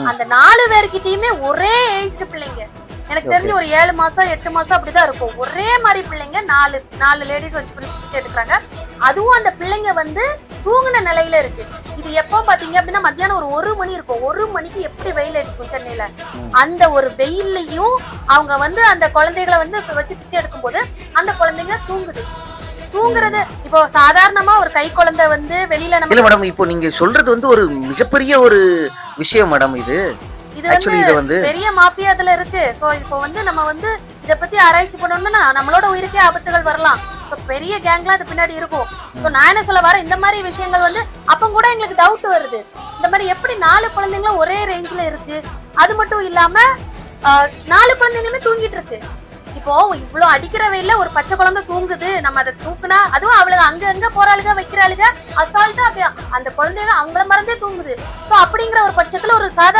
அந்த 4 பேர்கிட்டயுமே ஒரே ஏஜ்டு பிள்ளைங்க. எனக்கு தெரிஞ்சு ஒரு 7 மாசம் 8 மாசம் அப்படிதான் இருக்கும். ஒரே மாதிரி பிள்ளைங்க 4 லேடிஸ் வச்சு பிடிச்சி எடுக்கிறாங்க. அதுவும் அந்த பிள்ளைங்க வந்து தூங்குன நிலையில இருக்கு. இது எப்போ பாத்தீங்க அப்படின்னா மத்தியானம் ஒரு 1 மணி இருக்கும். 1 மணிக்கு எப்படி வெயில் அடிக்கும் சென்னையில, அந்த ஒரு வெயில்லையும் அவங்க வந்து அந்த குழந்தைகளை வந்து வச்சு பிச்சை எடுக்கும் போது அந்த குழந்தைங்க தூங்குறது. இப்போ சாதாரணமா ஒரு கை குழந்தை வந்து வெளியில நம்ம இல்ல மேடம், இப்போ நீங்க சொல்றது வந்து ஒரு மிகப்பெரிய ஒரு விஷயம் மேடம். இது வந்து பெரிய மாஃபியா அதுல இருக்கு. சோ இப்போ வந்து நம்ம வந்து இத பத்தி ஆராய்ச்சி பண்ணணும்னா நம்மளோட உயிருக்கே ஆபத்துகள் வரலாம். சோ பெரிய கேங்லாம் அது பின்னாடி இருக்கும். சோ நான் என்ன சொல்ல வரேன், இந்த மாதிரி விஷயங்கள் வந்து அப்ப கூட எங்களுக்கு டவுட் வருது. இந்த மாதிரி எப்படி 4 குழந்தைங்களும் ஒரே ரேஞ்ச்ல இருக்கு. அது மட்டும் இல்லாம 4 குழந்தைங்களுமே தூங்கிட்டு இருக்கு. இப்போ இவ்வளவு அடிக்கிற வெயில்ல ஒரு பச்சை குழந்தை தூங்குது, நம்ம அதை தூக்குனா அதுவும் அவளுக்கு அங்க போறாளுக வைக்கிறாளுக அசால்ட்டா அப்படியே அந்த குழந்தைங்க அவங்கள மறந்தே தூங்குது. சோ அப்படிங்கிற ஒரு பட்சத்துல ஒரு சாதாரண